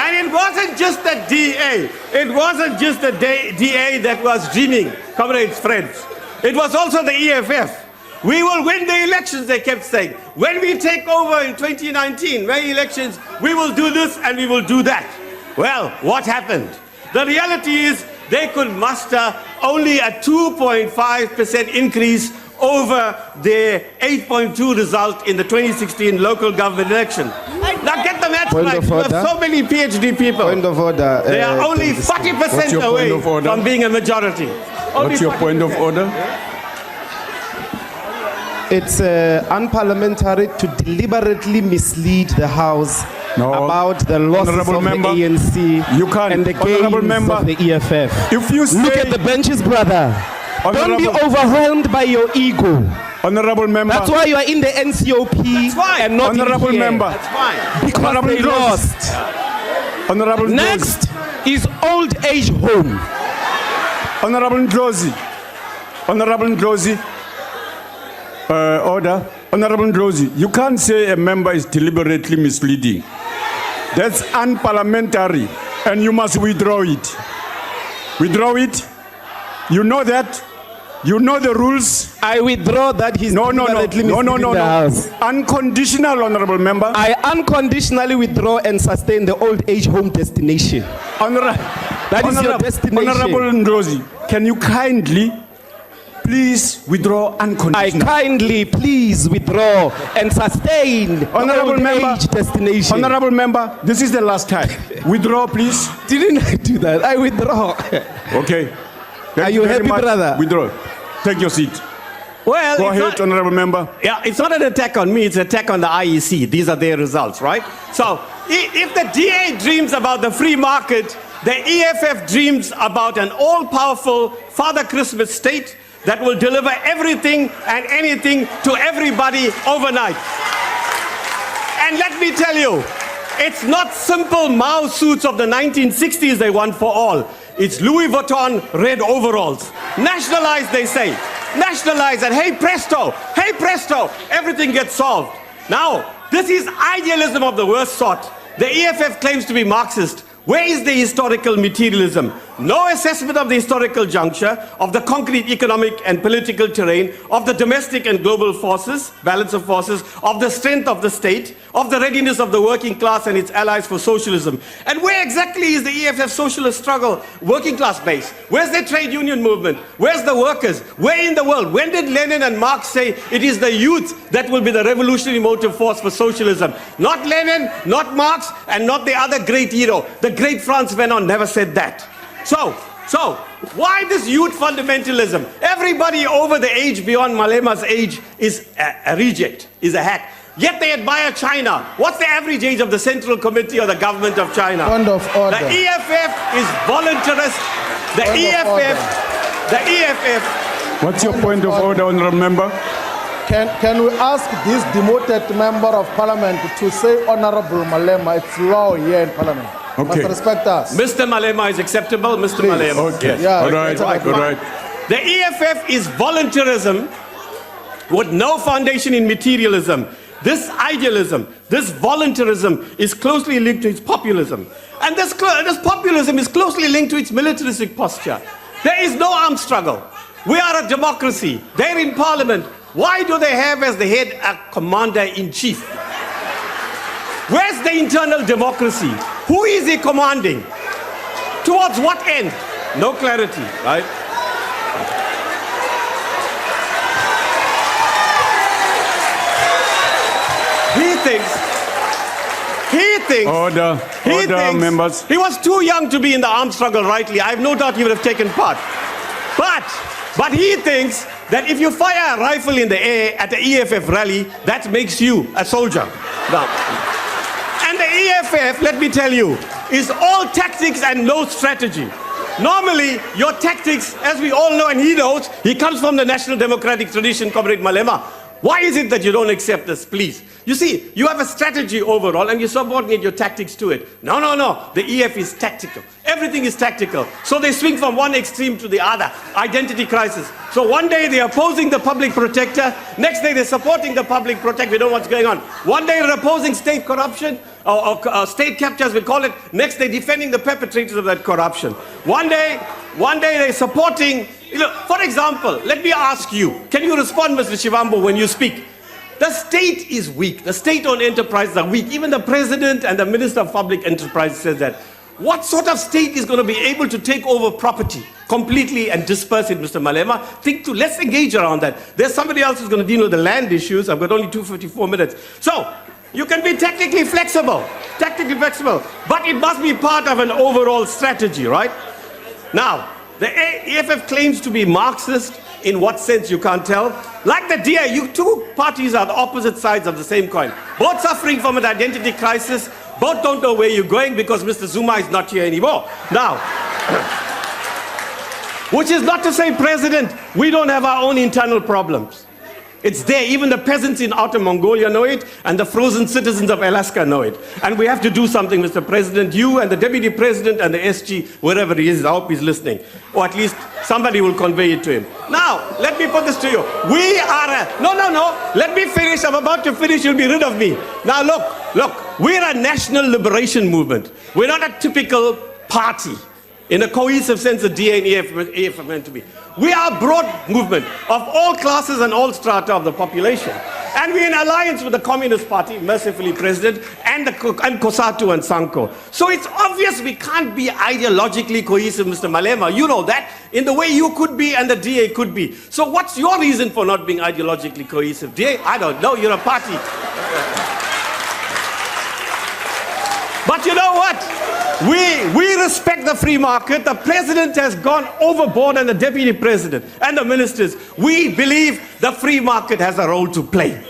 And it wasn't just the DA. It wasn't just the DA that was dreaming, comrades, friends. It was also the EFF. We will win the elections, they kept saying. When we take over in 2019, May elections, we will do this and we will do that. Well, what happened? The reality is they could muster only a 2.5% increase over their 8.2 result in the 2016 local government election. Now get the math right. You have so many PhD people. Point of order. They are only 40% away from being a majority. What's your point of order? It's unparliamentary to deliberately mislead the House about the losses of the ANC and the gains of the EFF. If you say, look at the benches, brother. Don't be overwhelmed by your ego. Honorable member. That's why you are in the NCOP and not honorable in here. member. That's fine. Because honorable they lost. Honorable Next is old age home. Honorable Ndlozi. Honorable Ndlozi. Order. Honorable Ndlozi, you can't say a member is deliberately misleading. That's unparliamentary, and you must withdraw it. Withdraw it. You know that. You know the rules. I withdraw that he's deliberately misleading the House. Unconditional, honorable member. I unconditionally withdraw and sustain the old age home destination. That is your destination. Honorable Ndlozi, can you kindly please withdraw unconditionally? I kindly please withdraw and sustain honorable the member, age destination. Honorable member, this is the last time. Withdraw, please. Didn't I do that? I withdraw. Okay. Are you happy, brother? Withdraw. Take your seat. Well, go ahead, honorable member. Yeah, it's not an attack on me, it's an attack on the IEC. These are their results, right? So, if the DA dreams about the free market, the EFF dreams about an all-powerful Father Christmas state that will deliver everything and anything to everybody overnight. And let me tell you, it's not simple Mao suits of the 1960s they want for all. It's Louis Vuitton red overalls. Nationalize, they say. Nationalize, and hey presto, everything gets solved. Now, this is idealism of the worst sort. The EFF claims to be Marxist. Where is the historical materialism? No assessment of the historical juncture, of the concrete economic and political terrain, of the domestic and global forces, balance of forces, of the strength of the state, of the readiness of the working class and its allies for socialism. And where exactly is the EFF socialist struggle, working class base? Where's the trade union movement? Where's the workers? Where in the world? When did Lenin and Marx say it is the youth that will be the revolutionary motive force for socialism? Not Lenin, not Marx, and not the other great hero. The great Franz Fanon never said that. So, why this youth fundamentalism? Everybody over the age beyond Malema's age is a reject, is a hack. Yet they admire China. What's the average age of the Central Committee or the government of China? Point of order. The EFF is voluntarist. The EFF. What's your point of order, honorable member? Can we ask this demoted member of parliament to say Honorable Malema? It's law here in parliament. Okay. Must respect us. Mr. Malema is acceptable, Mr. Please. Malema. Okay. Yes. Yeah, all right. exactly. All right. The EFF is voluntarism with no foundation in materialism. This idealism, this voluntarism is closely linked to its populism. And this populism is closely linked to its militaristic posture. There is no armed struggle. We are a democracy. They're in parliament. Why do they have as the head a commander-in-chief? Where's the internal democracy? Who is he commanding? Towards what end? No clarity, right? He thinks, Order, members. He was too young to be in the armed struggle, rightly. I have no doubt he would have taken part. But he thinks that if you fire a rifle in the air at the EFF rally, that makes you a soldier. Now, and the EFF, let me tell you, is all tactics and no strategy. Normally, your tactics, as we all know and he knows, he comes from the national democratic tradition, Comrade Malema. Why is it that you don't accept this, please? You see, you have a strategy overall and you subordinate your tactics to it. No. The EF is tactical. Everything is tactical. So they swing from one extreme to the other. Identity crisis. So one day they're opposing the public protector. Next day they're supporting the public protector. We don't know what's going on. One day they're opposing state corruption or state capture, as we call it. Next day defending the perpetrators of that corruption. One day they're supporting. For example, let me ask you, can you respond, Mr. Shivambu, when you speak? The state is weak. The state-owned enterprises are weak. Even the president and the minister of public enterprise says that. What sort of state is going to be able to take over property completely and disperse it, Mr. Malema? Let's engage around that. There's somebody else who's going to deal with the land issues. I've got only 254 minutes. So, you can be technically flexible, but it must be part of an overall strategy, right? Now, the EFF claims to be Marxist. In what sense, you can't tell. Like the DA, you two parties are the opposite sides of the same coin. Both suffering from an identity crisis. Both don't know where you're going because Mr. Zuma is not here anymore. Now, which is not to say, President, we don't have our own internal problems. It's there. Even the peasants in Outer Mongolia know it, and the frozen citizens of Alaska know it. And we have to do something, Mr. President. You and the Deputy President and the SG, wherever he is, I hope he's listening. Or at least somebody will convey it to him. Now, let me put this to you. We are No. Let me finish. I'm about to finish. You'll be rid of me. Now, look. We're a national liberation movement. We're not a typical party. In a cohesive sense, the DA and EF are meant to be. We are a broad movement of all classes and all strata of the population. And we're in alliance with the Communist Party, mercifully President, and COSATU and Sanko. So it's obvious we can't be ideologically cohesive, Mr. Malema. You know that, in the way you could be and the DA could be. So what's your reason for not being ideologically cohesive? DA, I don't know, you're a party. But you know what? We respect the free market. The president has gone overboard, and the deputy president and the ministers. We believe the free market has a role to play.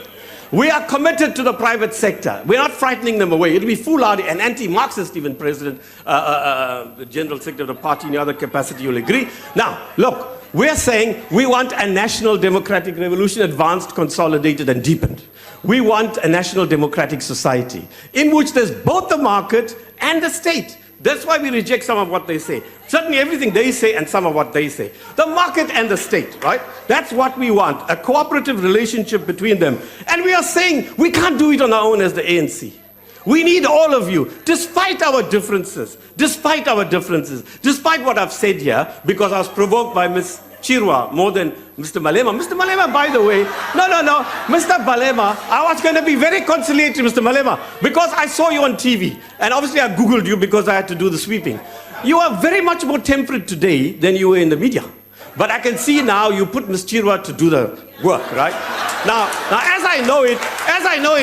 We are committed to the private sector. We're not frightening them away. It'll be foolhardy and anti-Marxist, even President, the General Secretary of the party in the other capacity, you'll agree. Now, look, we're saying we want a national democratic revolution, advanced, consolidated, and deepened. We want a national democratic society in which there's both the market and the state. That's why we reject some of what they say. Certainly everything they say and some of what they say. The market and the state, right? That's what we want, a cooperative relationship between them. And we are saying we can't do it on our own as the ANC. We need all of you, despite our differences, despite what I've said here, because I was provoked by Ms. Chirwa more than Mr. Malema. Mr. Malema, by the way, no, Mr. Malema, I was going to be very conciliatory, Mr. Malema, because I saw you on TV, and obviously I Googled you because I had to do the sweeping. You are very much more temperate today than you were in the media. But I can see now you put Ms. Chirwa to do the work, right? Now, as I know it,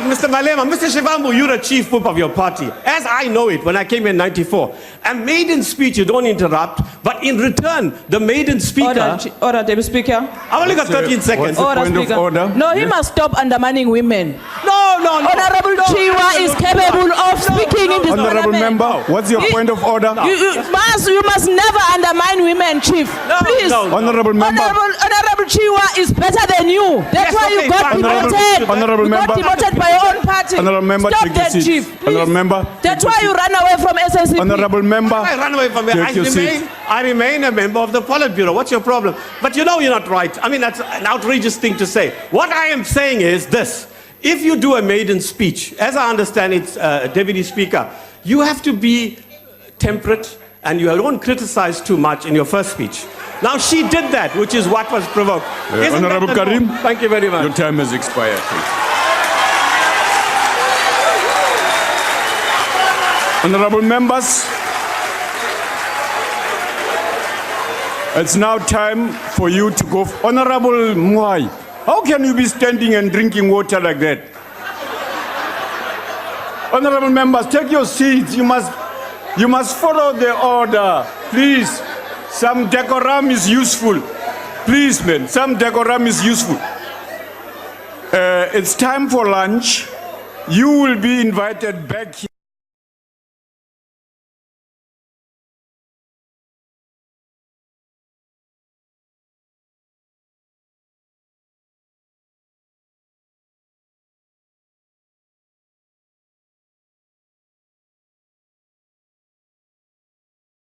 Mr. Malema, Mr. Shivambu, you're a chief whip of your party. As I know it, when I came in 94, a maiden speech, you don't interrupt, but in return, the maiden speaker... Order, Deputy Speaker. I've only got 13 seconds. Order, point Speaker. of order? No, he must stop undermining women. No. Honorable Chirwa is capable of speaking in this Honorable parliament. member, what's your point of order? You must never undermine women, Chief. Please. Honorable member. Honorable Chirwa is better than you. That's why you got demoted. Honorable You got member. demoted by your own party. Honorable member, Stop take your that, seat. Chief. Please. Honorable member. That's why you ran away from SNCP. Honorable member. I run away from it. Take your seat. I remain a member of the Politburo. What's your problem? But you know you're not right. I mean, that's an outrageous thing to say. What I am saying is this. If you do a maiden speech, as I understand it, Deputy Speaker, you have to be temperate and you don't criticize too much in your first speech. Now, she did that, which is what was provoked. Honorable Carrim. Thank you very much. Your time has expired, please. Honorable members, it's now time for you to go. Honorable Muai, how can you be standing and drinking water like that? Honorable members, take your seats. You must follow the order. Please, some decorum is useful. Please, man, some decorum is useful. It's time for lunch. You will be invited back here.